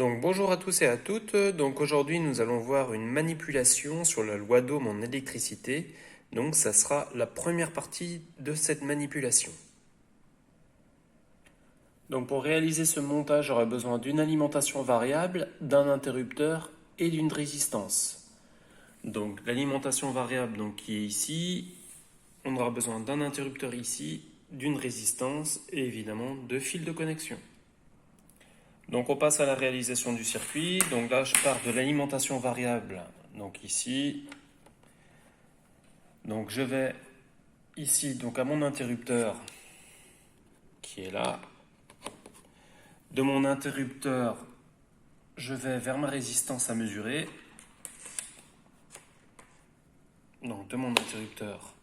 Donc bonjour à tous et à toutes. Donc aujourd'hui nous allons voir une manipulation sur la loi d'Ohm en électricité. Donc ça sera la première partie de cette manipulation. Donc pour réaliser ce montage, j'aurai besoin d'une alimentation variable, d'un interrupteur et d'une résistance. Donc l'alimentation variable qui est ici, on aura besoin d'un interrupteur ici, d'une résistance et évidemment de fils de connexion. Donc on passe à la réalisation du circuit. Donc là je pars de l'alimentation variable. Donc ici. Donc je vais ici à mon interrupteur qui est là. De mon interrupteur, je vais vers ma résistance à mesurer. Donc de mon interrupteur,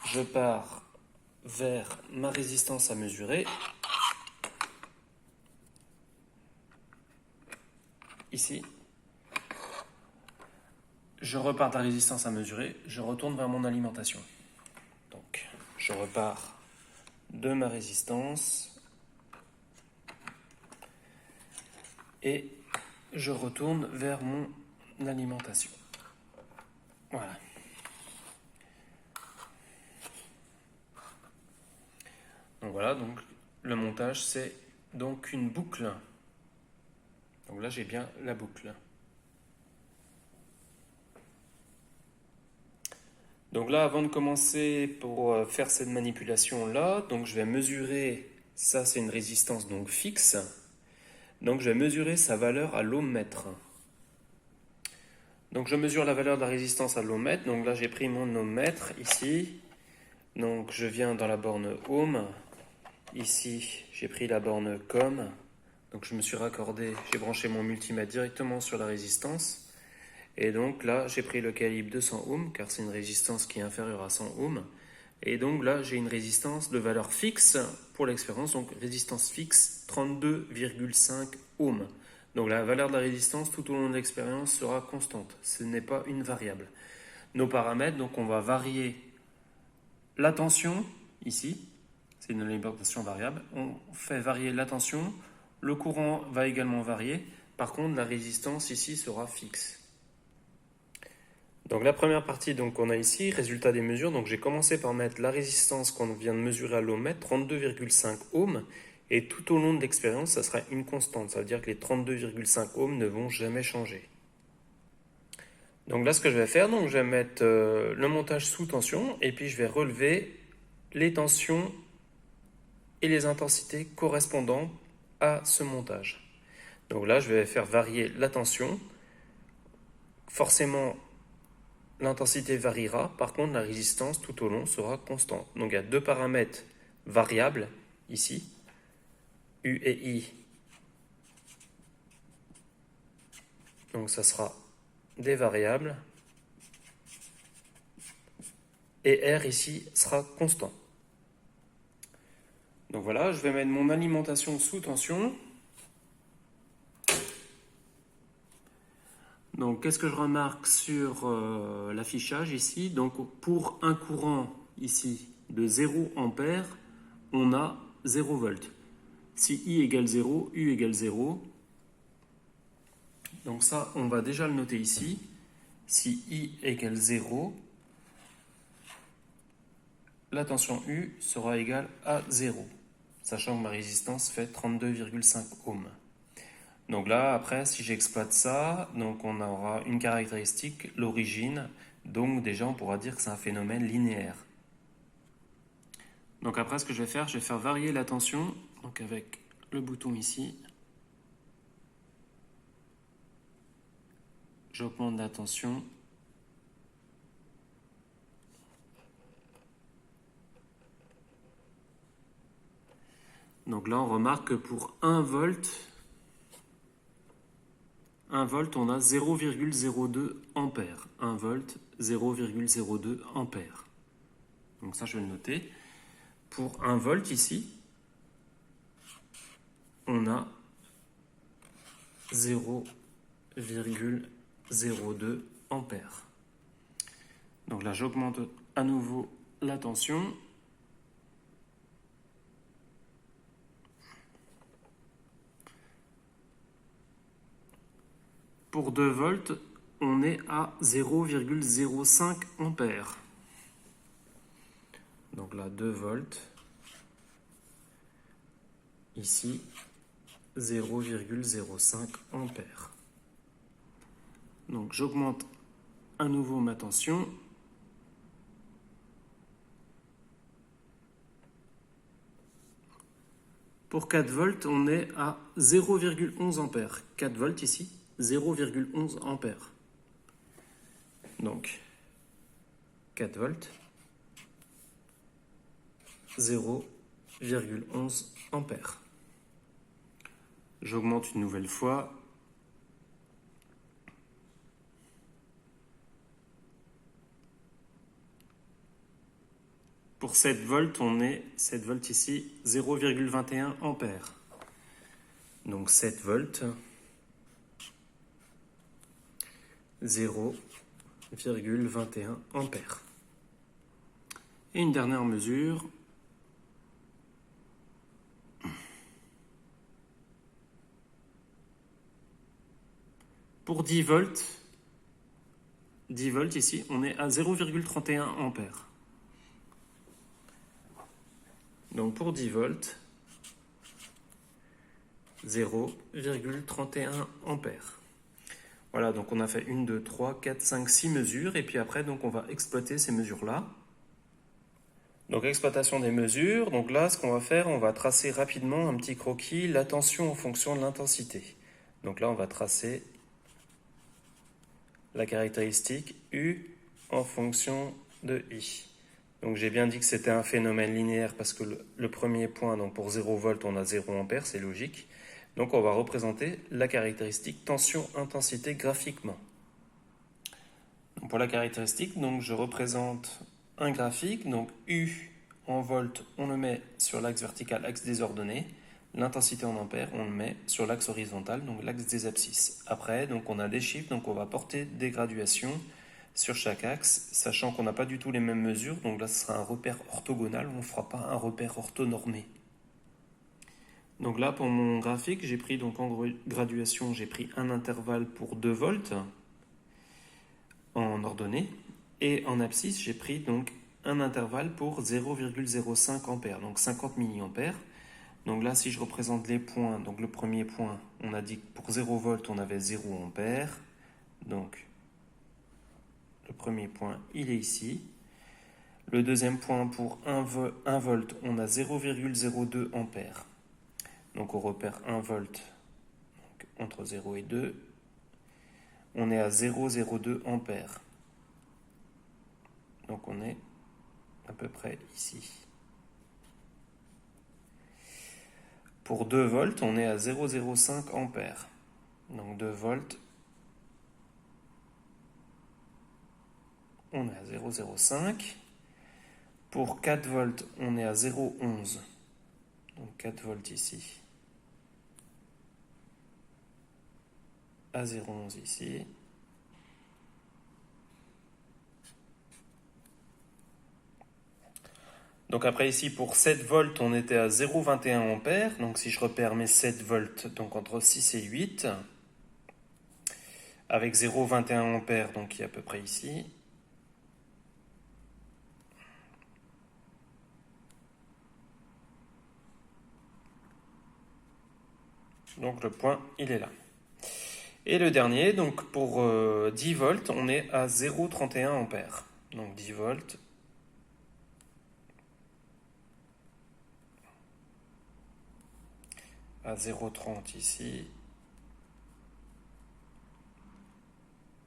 je pars vers ma résistance à mesurer. Ici. Je repars de la résistance à mesurer, je retourne vers mon alimentation. Donc je repars de ma résistance et je retourne vers mon alimentation. Voilà. Donc voilà, donc le montage c'est donc une boucle. Donc là j'ai bien la boucle. Donc là, avant de commencer pour faire cette manipulation-là, donc je vais mesurer, ça c'est une résistance donc fixe, donc je vais mesurer sa valeur à l'ohmmètre. Donc je mesure la valeur de la résistance à l'ohmmètre, donc là j'ai pris mon ohmmètre ici, donc je viens dans la borne ohm, ici j'ai pris la borne com, donc je me suis raccordé, j'ai branché mon multimètre directement sur la résistance. Et donc là, j'ai pris le calibre 200 ohms, car c'est une résistance qui est inférieure à 100 ohms. Et donc là, j'ai une résistance de valeur fixe pour l'expérience, donc résistance fixe 32,5 ohms. Donc la valeur de la résistance tout au long de l'expérience sera constante, ce n'est pas une variable. Nos paramètres, donc on va varier la tension, ici, c'est une alimentation variable, on fait varier la tension, le courant va également varier, par contre la résistance ici sera fixe. Donc la première partie qu'on a ici, résultat des mesures, donc j'ai commencé par mettre la résistance qu'on vient de mesurer à l'ohmmètre, 32,5 ohms, et tout au long de l'expérience, ça sera une constante, ça veut dire que les 32,5 ohms ne vont jamais changer. Donc là ce que je vais faire, je vais mettre le montage sous tension, et puis je vais relever les tensions et les intensités correspondant à ce montage. Donc là je vais faire varier la tension, forcément l'intensité variera, par contre la résistance tout au long sera constante. Donc il y a deux paramètres variables ici, U et I. Donc ça sera des variables. Et R ici sera constant. Donc voilà, je vais mettre mon alimentation sous tension. Donc qu'est-ce que je remarque sur l'affichage ici? Donc pour un courant ici de 0 ampère, on a 0 volts. Si I égale 0, U égale 0. Donc ça, on va déjà le noter ici. Si I égale 0, la tension U sera égale à 0, sachant que ma résistance fait 32,5 ohms. Donc là, après, si j'exploite ça, donc on aura une caractéristique, l'origine. Donc déjà, on pourra dire que c'est un phénomène linéaire. Donc après, ce que je vais faire varier la tension, donc avec le bouton ici. J'augmente la tension. Donc là, on remarque que pour 1 volt, on a 0,02 ampères. 1 volt, 0,02 ampères. Donc ça, je vais le noter. Pour 1 volt ici, on a 0,02 ampères. Donc là, j'augmente à nouveau la tension. pour 2 volts, on est à 0,05 ampères. Donc là, 2 volts. Ici, 0,05 ampères. Donc j'augmente à nouveau ma tension. Pour 4 volts, on est à 0,11 ampères. 4 volts ici, 0,11 ampères. Donc, 4 volts, 0,11 ampères. J'augmente une nouvelle fois. Pour 7 volts, on est 7 volts ici, 0,21 ampères. Donc 7 volts, 0,21 ampères. Et une dernière mesure. Pour 10 volts ici, on est à 0,31 ampères. Donc pour 10 volts, 0,31 ampères. Voilà, donc on a fait 1, 2, 3, 4, 5, 6 mesures. Et puis après, donc on va exploiter ces mesures-là. Donc exploitation des mesures. Donc là, ce qu'on va faire, on va tracer rapidement un petit croquis, la tension en fonction de l'intensité. Donc là, on va tracer la caractéristique U en fonction de I. Donc j'ai bien dit que c'était un phénomène linéaire parce que le premier point, donc pour 0 volts, on a 0 ampères, c'est logique. Donc on va représenter la caractéristique tension-intensité graphiquement. Donc pour la caractéristique, donc je représente un graphique, donc U en volts, on le met sur l'axe vertical, axe des ordonnées. L'intensité en ampères, on le met sur l'axe horizontal, donc l'axe des abscisses. Après, donc on a des chiffres, donc on va porter des graduations sur chaque axe, sachant qu'on n'a pas du tout les mêmes mesures, donc là ce sera un repère orthogonal, on ne fera pas un repère orthonormé. Donc là pour mon graphique, j'ai pris donc en graduation, j'ai pris un intervalle pour 2 volts en ordonnée, et en abscisse, j'ai pris donc un intervalle pour 0,05 ampères, donc 50 milliampères. Donc là, si je représente les points, donc le premier point, on a dit que pour 0 volts, on avait 0 ampères. Donc, le premier point, il est ici. Le deuxième point, pour 1 volt, on a 0,02 ampères. Donc, on repère 1 volt donc, entre 0 et 2. On est à 0,02 ampères. Donc, on est à peu près ici. Pour 2 volts, on est à 0,05 ampères. Donc 2 volts, on est à 0,05. Pour 4 volts, on est à 0,11. Donc 4 volts ici. À 0,11 ici. Donc après ici, pour 7 volts, on était à 0,21 ampères. Donc si je repère mes 7 volts, donc entre 6 et 8, avec 0,21 ampères, donc qui est à peu près ici. Donc le point, il est là. Et le dernier, donc pour 10 volts, on est à 0,31 ampères. Donc 10 volts. À 0,30 ici.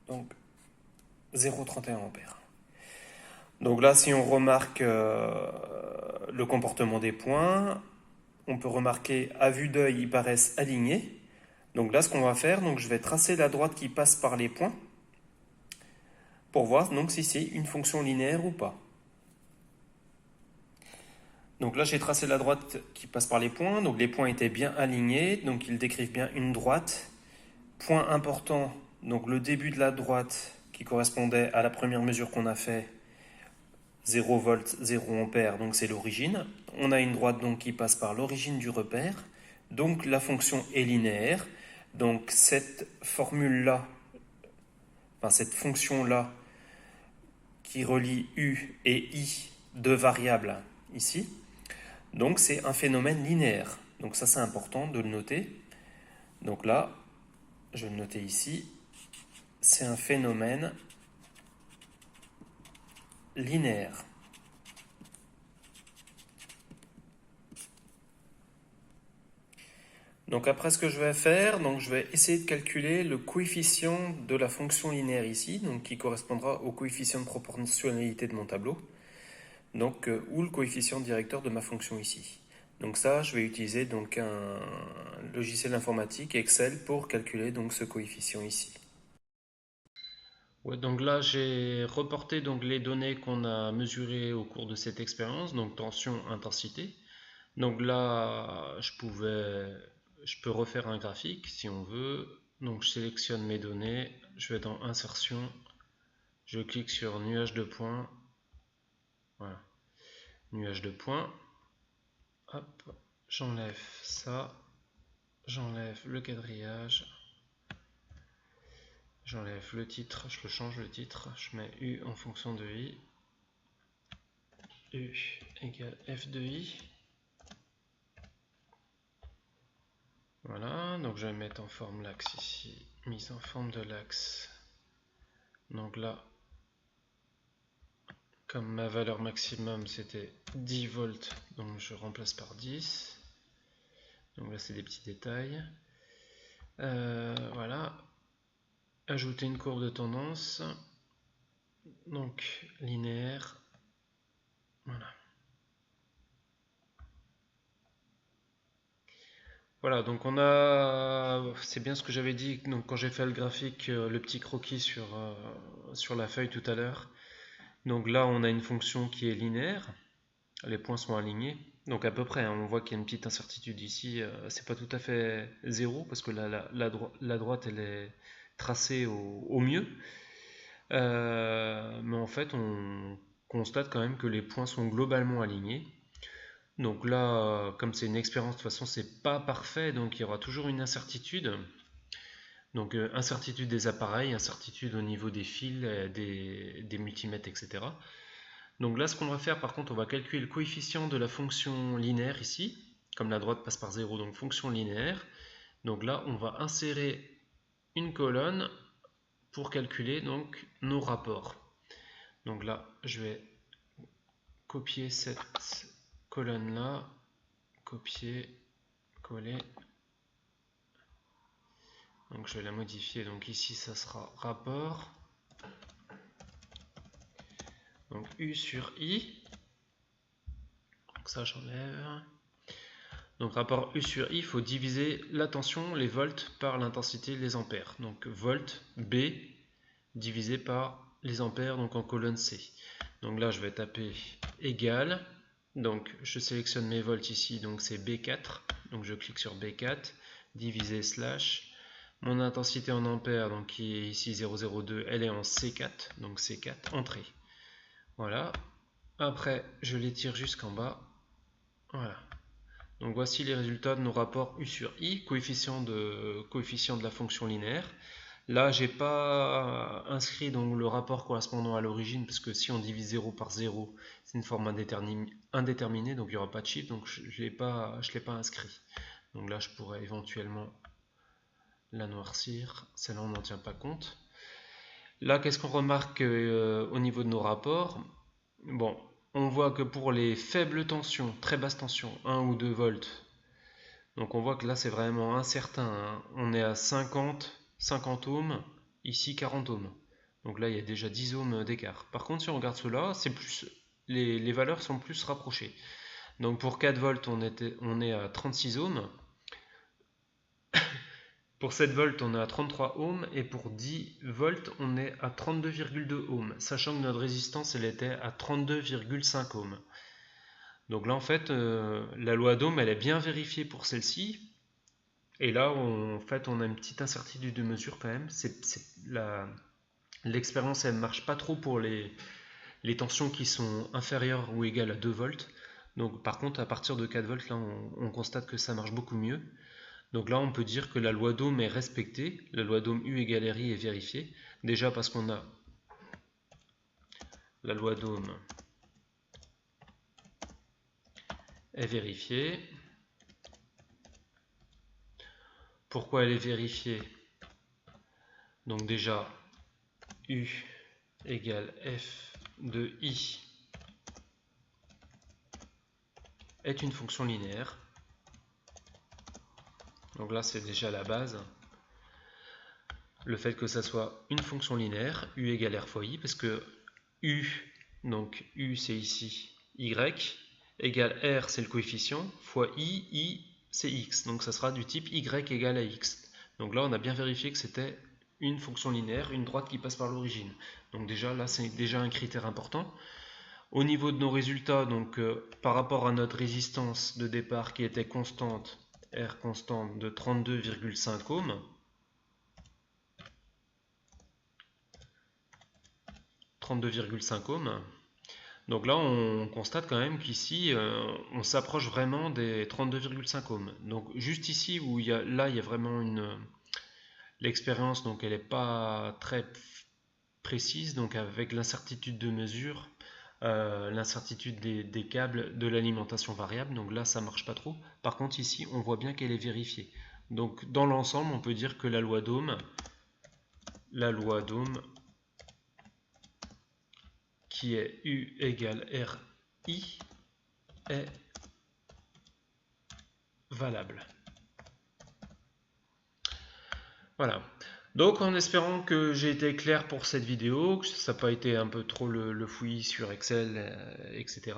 Donc 0,31 ampères. Donc là, si on remarque le comportement des points, on peut remarquer à vue d'œil, ils paraissent alignés. Donc là, ce qu'on va faire, donc je vais tracer la droite qui passe par les points pour voir donc si c'est une fonction linéaire ou pas. Donc là, j'ai tracé la droite qui passe par les points. Donc les points étaient bien alignés, donc ils décrivent bien une droite. Point important, donc le début de la droite qui correspondait à la première mesure qu'on a fait, 0 volts, 0 ampères, donc c'est l'origine. On a une droite donc qui passe par l'origine du repère, donc la fonction est linéaire. Donc cette formule-là enfin cette fonction-là qui relie U et I, deux variables ici. Donc c'est un phénomène linéaire. Donc ça c'est important de le noter. Donc là, je vais le noter ici, c'est un phénomène linéaire. Donc après ce que je vais faire, donc je vais essayer de calculer le coefficient de la fonction linéaire ici, donc qui correspondra au coefficient de proportionnalité de mon tableau, donc ou le coefficient directeur de ma fonction ici. Donc ça, je vais utiliser donc un logiciel informatique Excel pour calculer donc ce coefficient ici. Ouais, donc là j'ai reporté donc les données qu'on a mesurées au cours de cette expérience, donc tension, intensité. Donc là, je peux refaire un graphique si on veut. Donc je sélectionne mes données, je vais dans insertion, je clique sur nuage de points, voilà, nuage de points, hop, j'enlève ça, j'enlève le quadrillage, j'enlève le titre, je le change le titre, je mets U en fonction de I, U égale F de I. Voilà, donc je vais mettre en forme l'axe ici, mise en forme de l'axe. Donc là, comme ma valeur maximum c'était 10 volts, donc je remplace par 10. Donc là c'est des petits détails. Voilà. Ajouter une courbe de tendance. Donc linéaire. Voilà. Voilà, donc on a, c'est bien ce que j'avais dit donc quand j'ai fait le graphique, le petit croquis sur la feuille tout à l'heure. Donc là on a une fonction qui est linéaire, les points sont alignés, donc à peu près, hein, on voit qu'il y a une petite incertitude ici, c'est pas tout à fait zéro parce que la droite elle est tracée au mieux, mais en fait on constate quand même que les points sont globalement alignés. Donc là, comme c'est une expérience, de toute façon, c'est pas parfait, donc il y aura toujours une incertitude. Donc incertitude des appareils, incertitude au niveau des fils, des multimètres, etc. Donc là, ce qu'on va faire, par contre, on va calculer le coefficient de la fonction linéaire ici, comme la droite passe par 0, donc fonction linéaire. Donc là, on va insérer une colonne pour calculer donc nos rapports. Donc là, je vais copier cette colonne-là, copier, coller. Donc je vais la modifier, donc ici ça sera rapport, donc U sur I, donc ça j'enlève. Donc rapport U sur I, il faut diviser la tension, les volts, par l'intensité, les ampères. Donc volt B divisé par les ampères, donc en colonne C. Donc là je vais taper égal, donc je sélectionne mes volts ici, donc c'est B4, donc je clique sur B4, divisé slash, mon intensité en ampères, donc qui est ici 0,02, elle est en C4, donc C4, entrée. Voilà. Après, je l'étire jusqu'en bas. Voilà. Donc voici les résultats de nos rapports U sur I, coefficient de la fonction linéaire. Là, j'ai pas inscrit donc le rapport correspondant à l'origine, parce que si on divise 0 par 0, c'est une forme indéterminée, donc il n'y aura pas de chiffre, donc je ne l'ai pas inscrit. Donc là, je pourrais éventuellement la noircir, celle-là on n'en tient pas compte. Là, qu'est-ce qu'on remarque au niveau de nos rapports? Bon, on voit que pour les faibles tensions, très basse tension, 1 ou 2 volts, donc on voit que là c'est vraiment incertain, hein. On est à 50 ohms, ici 40 ohms. Donc là il y a déjà 10 ohms d'écart. Par contre si on regarde cela, c'est plus, les valeurs sont plus rapprochées. Donc pour 4 volts on est à 36 ohms. Pour 7 volts, on est à 33 ohms et pour 10 volts, on est à 32,2 ohms, sachant que notre résistance, elle était à 32,5 ohms. Donc là, en fait, la loi d'Ohm, elle est bien vérifiée pour celle-ci. Et là, en fait, on a une petite incertitude de mesure quand même. L'expérience, elle ne marche pas trop pour les tensions qui sont inférieures ou égales à 2 volts. Donc par contre, à partir de 4 volts, là, on constate que ça marche beaucoup mieux. Donc là, on peut dire que la loi d'Ohm est respectée. La loi d'Ohm U égale RI est vérifiée. Déjà parce qu'on a la loi d'Ohm est vérifiée. Pourquoi elle est vérifiée? Donc déjà, U égale F de I est une fonction linéaire. Donc là, c'est déjà la base. Le fait que ça soit une fonction linéaire, U égale R fois I, parce que U, donc U c'est ici Y, égale R c'est le coefficient, fois I c'est X. Donc ça sera du type Y égale à X. Donc là, on a bien vérifié que c'était une fonction linéaire, une droite qui passe par l'origine. Donc déjà, là, c'est déjà un critère important. Au niveau de nos résultats, donc par rapport à notre résistance de départ qui était constante, R constante de 32,5 ohms, 32,5 ohms. Donc là, on constate quand même qu'ici, on s'approche vraiment des 32,5 ohms. Donc juste ici, où il y a vraiment l'expérience, donc elle n'est pas très précise, donc avec l'incertitude de mesure, l'incertitude des câbles, de l'alimentation variable, donc là, ça marche pas trop. Par contre, ici, on voit bien qu'elle est vérifiée. Donc dans l'ensemble, on peut dire que la loi d'Ohm, qui est U égale RI, est valable. Voilà. Donc en espérant que j'ai été clair pour cette vidéo, que ça n'a pas été un peu trop le fouillis sur Excel, etc.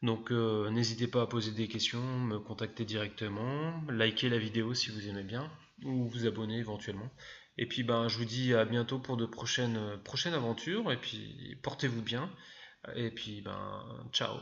Donc n'hésitez pas à poser des questions, me contacter directement, liker la vidéo si vous aimez bien, ou vous abonner éventuellement. Et puis ben, je vous dis à bientôt pour de prochaines aventures, et puis portez-vous bien, et puis ben, ciao.